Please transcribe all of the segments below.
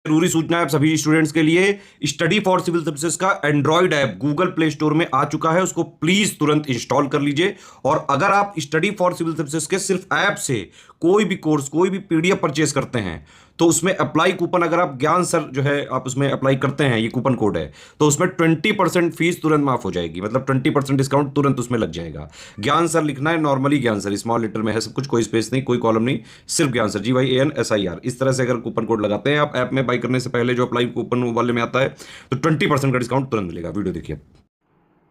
जरूरी सूचना है आप सभी स्टूडेंट्स के लिए। स्टडी फॉर सिविल सर्विसेज का Android app Google play store में आ चुका है, उसको प्लीज तुरंत इंस्टॉल कर लीजिए। और अगर आप स्टडी फॉर सिविल सर्विसेज के सिर्फ ऐप से कोई भी कोर्स, कोई भी पीडीएफ परचेस करते हैं तो उसमें अप्लाई कूपन, अगर आप ज्ञान सर जो है आप उसमें अप्लाई करते हैं, ये कूपन कोड है, तो उसमें 20% फीस तुरंत माफ हो जाएगी। मतलब 20% डिस्काउंट तुरंत उसमें लग जाएगा। ज्ञान सर लिखना है, नॉर्मली ज्ञान सर स्मॉल लेटर में है सब कुछ, कोई स्पेस नहीं, कोई कॉलम नहीं, सिर्फ ज्ञान सर, GYANSIR। इस तरह से अगर कूपन कोड लगाते हैं आप ऐप में बाई करने से पहले, जो अप्लाई कूपन वाले में आता है, तो 20% का डिस्काउंट तुरंत मिलेगा। वीडियो देखिए।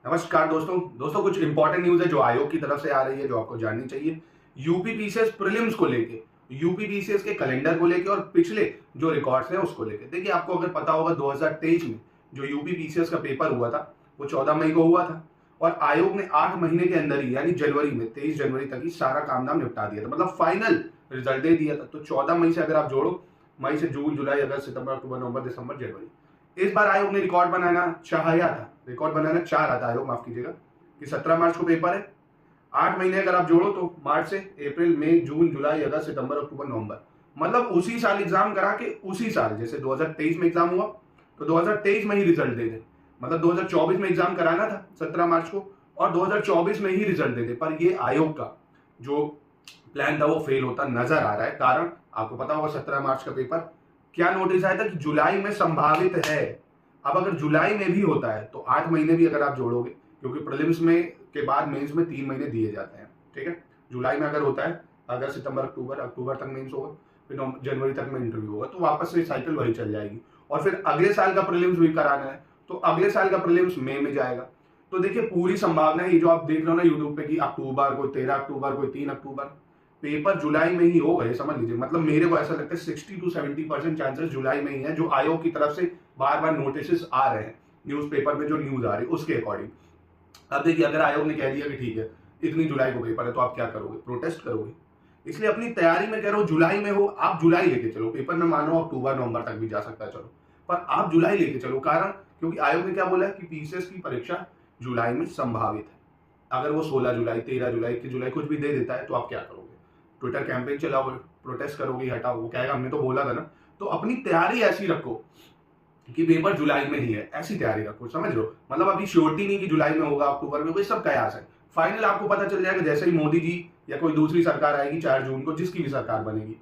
नमस्कार दोस्तों कुछ इंपॉर्टेंट न्यूज है जो आयोग की तरफ से आ रही है, जो आपको जाननी चाहिए। यूपीपीसीएस प्रीलिम्स को लेके, यूपीपीसीएस के कैलेंडर को लेके और पिछले जो रिकॉर्ड्स हैं उसको लेके। देखिए, आपको अगर पता होगा 2023 में जो यूपीपीसीएस का पेपर हुआ था वो 14 मई को हुआ था, और आयोग ने 8 महीने के अंदर ही, यानी जनवरी में 23 जनवरी तक ही सारा काम धाम निपटा दिया था, मतलब फाइनल रिजल्ट दे दिया था। तो 14 मई से अगर आप जोड़ो, मई से जून, जुलाई, अगस्त, सितंबर, अक्टूबर, नवंबर, दिसंबर, जनवरी, इस बार आयोग ने रिकॉर्ड बनाना चाहा था, रिकॉर्ड बनाना चाह रहा था आयोग, माफ कीजिएगा, कि 17 मार्च को पेपर है। 8 महीने अगर आप जोड़ो तो मार्च से अप्रैल, मई, जून, जुलाई, अगस्त, सितंबर, अक्टूबर, नवंबर, मतलब उसी साल एग्जाम करा के, उसी साल जैसे 2023 में एग्जाम हुआ तो 2023 में ही रिजल्ट दे दे। मतलब 2024 में एग्जाम कराना था 17 मार्च को, और 2024 में ही रिजल्ट दे दे। पर ये आयोग का जो प्लान था वो फेल होता नजर आ रहा है। कारण आपको पता होगा, 17 मार्च का पेपर, क्या नोटिस आया था कि जुलाई में संभावित है। अब अगर जुलाई में भी होता है तो 8 महीने भी अगर आप जोड़ोगे, क्योंकि प्रीलिम्स में के बाद मेंस में 3 महीने दिए जाते हैं, ठीक है। जुलाई में अगर होता है, अगस्त, सितंबर, अक्टूबर तक मेंस होगा, फिर जनवरी तक में इंटरव्यू होगा, तो वापस से साइकिल वही चल जाएगी। और फिर अगले साल का प्रीलिम्स भी कराना है तो अगले साल का प्रीलिम्स मई में जाएगा। तो देखिए, पूरी संभावना है, ये जो आप देख रहे हो ना यूट्यूब पे, कि अक्टूबर, कोई 13 अक्टूबर, कोई 3 अक्टूबर, पेपर जुलाई में ही होगा, ये समझ लीजिए। मतलब मेरे को ऐसा लगता है 60 to 70% चांसेस जुलाई में ही है, जो आयोग की तरफ से बार बार नोटिस आ रहे हैं न्यूज़पेपर में, जो न्यूज आ रही है उसके अकॉर्डिंग। अब देखिए, अगर आयोग ने कह दिया कि ठीक है इतनी जुलाई को पेपर है, तो आप क्या करोगे? प्रोटेस्ट करोगे। इसलिए अपनी तैयारी में कह रहा हूँ, जुलाई में हो, आप जुलाई लेके चलो। पेपर में मानो अक्टूबर नवंबर तक भी जा सकता है, चलो, पर आप जुलाई लेके चलो। कारण क्योंकि आयोग ने क्या बोला है कि पीसीएस की परीक्षा जुलाई में संभावित है। अगर वो 16 जुलाई, 13 जुलाई, 21 जुलाई कुछ भी दे देता है तो आप क्या करोगे? ट्विटर कैंपेन चलाओगे, प्रोटेस्ट करोगे, हटाओ? वो कहेगा हमने तो बोला था ना। तो अपनी तैयारी ऐसी रखो कि पेपर जुलाई में ही है, ऐसी तैयारी रखो, समझ लो। मतलब अभी श्योरिटी नहीं कि जुलाई में होगा, अक्टूबर में, कोई सब कयास है। फाइनल आपको पता चल जाएगा जैसे ही मोदी जी या कोई दूसरी सरकार आएगी 4 जून को, जिसकी भी सरकार बनेगी,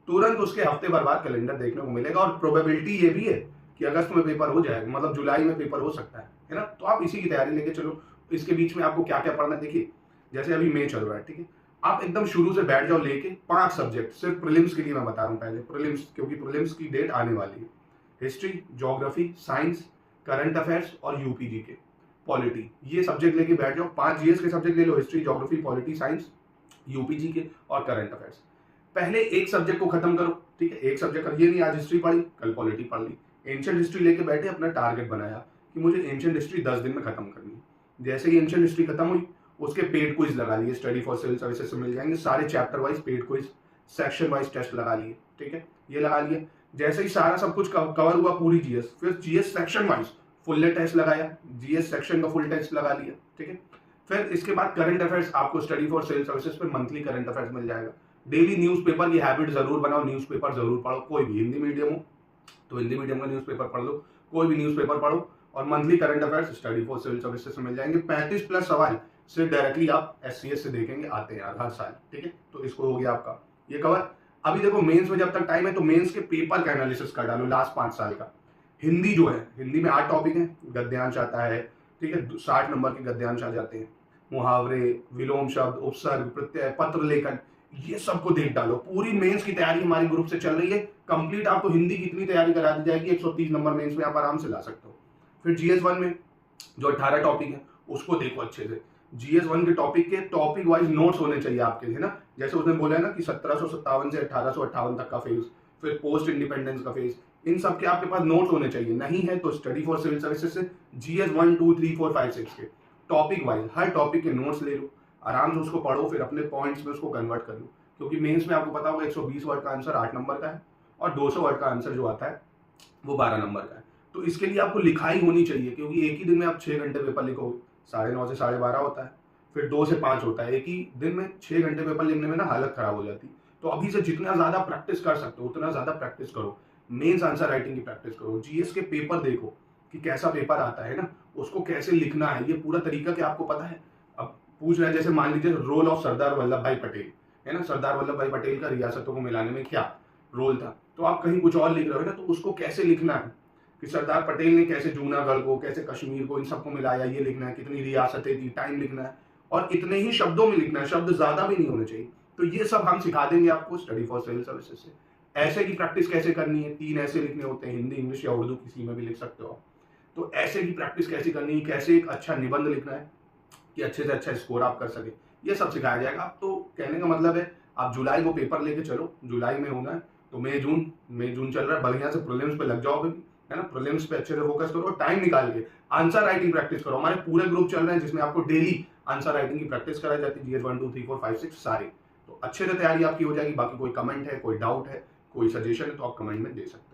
तुरंत उसके हफ्ते भर बाद कैलेंडर देखने को मिलेगा। और प्रोबेबिलिटी ये भी है कि अगस्त में पेपर हो जाएगा, मतलब जुलाई में पेपर हो सकता है ना। तो आप इसी की तैयारी लेके चलो। इसके बीच में आपको क्या क्या पढ़ना है, देखिए, जैसे अभी मई चल रहा है, ठीक है, आप एकदम शुरू से बैठ जाओ लेके 5 सब्जेक्ट, सिर्फ प्रीलिम्स के लिए मैं बता रहा हूँ पहले, प्रीलिम्स, क्योंकि प्रीलिम्स की डेट आने वाली है। History, geography, science, current affairs और यूपीजी के पॉलिटी, ये सब्जेक्ट लेके बैठ जाओ। 5 जीएस के सब्जेक्ट ले लो, हिस्ट्री, ज्योग्राफी, पॉलिटी, साइंस, यूपीजी के और करंट अफेयर्स। पहले एक सब्जेक्ट को खत्म करो, ठीक है। एक सब्जेक्ट, ये नहीं आज हिस्ट्री पढ़ी कल पॉलिटी पढ़ ली। एंशिएंट हिस्ट्री लेके बैठे, अपना टारगेट बनाया कि मुझे एंशिएंट हिस्ट्री 10 दिन में खत्म करनी है। जैसे ही एंशिएंट हिस्ट्री खत्म हुई, उसके पेड क्विज लगा लिए, स्टडी फॉर सिविल सर्विसेज से मिल जाएंगे सारे chapter wise paid quiz, section wise test लगा लिए, ठीक है, ये लगा लिए। जैसे ही सारा सब कुछ कवर हुआ, पूरी जीएस, फिर GS section wise full test लगाया, जीएस सेक्शन का फुल टेस्ट लगा लिया, ठीक है। फिर इसके बाद करंट अफेयर्स, आपको स्टडी फॉर सिविल सर्विसेज पे मंथली करंट अफेयर्स मिल जाएगा। डेली न्यूज़पेपर की हैबिट जरूर बनाओ, न्यूज़पेपर जरूर पढ़ो। कोई भी हिंदी मीडियम हो तो हिंदी मीडियम का न्यूज़पेपर पढ़ लो, कोई भी न्यूज़पेपर पढ़ो, और monthly current affairs study for civil services से मिल जाएंगे। 35 प्लस सवाल सिर्फ डायरेक्टली आप एससीएस से देखेंगे, आते हैं यार हर साल, ठीक है। तो इसको हो गया आपका ये कवर। अभी देखो, मेंस में जब तक टाइम है तो मेंस के पेपर का एनालिसिस कर डालो लास्ट 5 साल का। हिंदी जो है, हिंदी में 8 टॉपिक है, गद्यांश आता है, ठीक है, 60 नंबर के गद्यांश आ जाते हैं, मुहावरे, विलोम शब्द, उपसर्ग, प्रत्यय, पत्र लेखन, ये सबको देख डालो। पूरी मेंस की तैयारी हमारी ग्रुप से चल रही है कंप्लीट। आपको हिंदी की इतनी तैयारी करा दी जाएगी, 130 नंबर मेंस में आप आराम से ला सकते हो। फिर जीएस 1 में जो 18 टॉपिक है उसको देखो अच्छे से। जीएस 1 के टॉपिक वाइज नोट्स होने चाहिए आपके, है ना। जैसे उसने बोला है ना कि 1757 से 1858 तक का फेज, फिर पोस्ट इंडिपेंडेंस का फेज, इन सब के आपके पास नोट्स होने चाहिए। नहीं है तो स्टडी फॉर सिविल सर्विसेज से जीएस 1, 2, 3, 4, 5, 6 के टॉपिक वाइज हर टॉपिक के नोट्स ले लो, आराम से उसको पढ़ो, फिर अपने पॉइंट्स में उसको कन्वर्ट कर लो। क्योंकि मेंस में आपको पता होगा 120 वर्ड का आंसर 8 नंबर का है, और 200 वर्ड का आंसर जो आता है वो 12 नंबर का है। तो इसके लिए आपको लिखाई होनी चाहिए, क्योंकि एक ही दिन में आप 6 घंटे पेपर लिखोगे, 9:30 से 12:30 होता है, फिर 2 से 5 होता है। एक ही दिन में 6 घंटे पेपर लिखने में ना हालत खराब हो जाती है। तो अभी से जितना ज्यादा प्रैक्टिस कर सकते हो उतना ज्यादा प्रैक्टिस करो। मेंस आंसर राइटिंग की प्रैक्टिस करो, जीएस के पेपर देखो कि कैसा पेपर आता है ना, उसको कैसे लिखना है, ये पूरा तरीका क्या आपको पता है। अब पूछ रहे हैं जैसे मान लीजिए रोल ऑफ सरदार वल्लभ भाई पटेल है ना, सरदार वल्लभ भाई पटेल का रियासतों को मिलाने में क्या रोल था, तो आप कहीं कुछ और लिख रहे हो ना, तो उसको कैसे लिखना है कि सरदार पटेल ने कैसे जूनागढ़ को, कैसे कश्मीर को, इन सबको मिलाया, ये लिखना है, कितनी रियासतें थी, टाइम लिखना है, और इतने ही शब्दों में लिखना है, शब्द ज्यादा भी नहीं होने चाहिए। तो ये सब हम सिखा देंगे आपको स्टडी फॉर सिविल सर्विसेज से। ऐसे की प्रैक्टिस कैसे करनी है, 3 ऐसे लिखने होते हैं, हिंदी, इंग्लिश या उर्दू, किसी में भी लिख सकते हो। तो ऐसे की प्रैक्टिस कैसे करनी है, कैसे एक अच्छा निबंध लिखना है कि अच्छे से अच्छा स्कोर आप कर सके, ये सब सिखाया जाएगा। आप तो कहने का मतलब है आप जुलाई को पेपर लेके चलो, जुलाई में होना है, तो मई जून चल रहा है, बढ़िया से प्रीलिम्स पे लग जाओ अभी, है ना, प्रीलिम्स पे अच्छे से फोकस करो, टाइम निकाल के आंसर राइटिंग प्रैक्टिस करो। हमारे पूरे ग्रुप चल रहे हैं जिसमें आपको डेली आंसर राइटिंग की प्रैक्टिस कराई जाती है, GS 1 2 3 4 5 6 सारे। तो अच्छे से तैयारी आपकी हो जाएगी। बाकी कोई कमेंट है, कोई डाउट है, कोई सजेशन है, तो आप कमेंट में दे सकते हैं।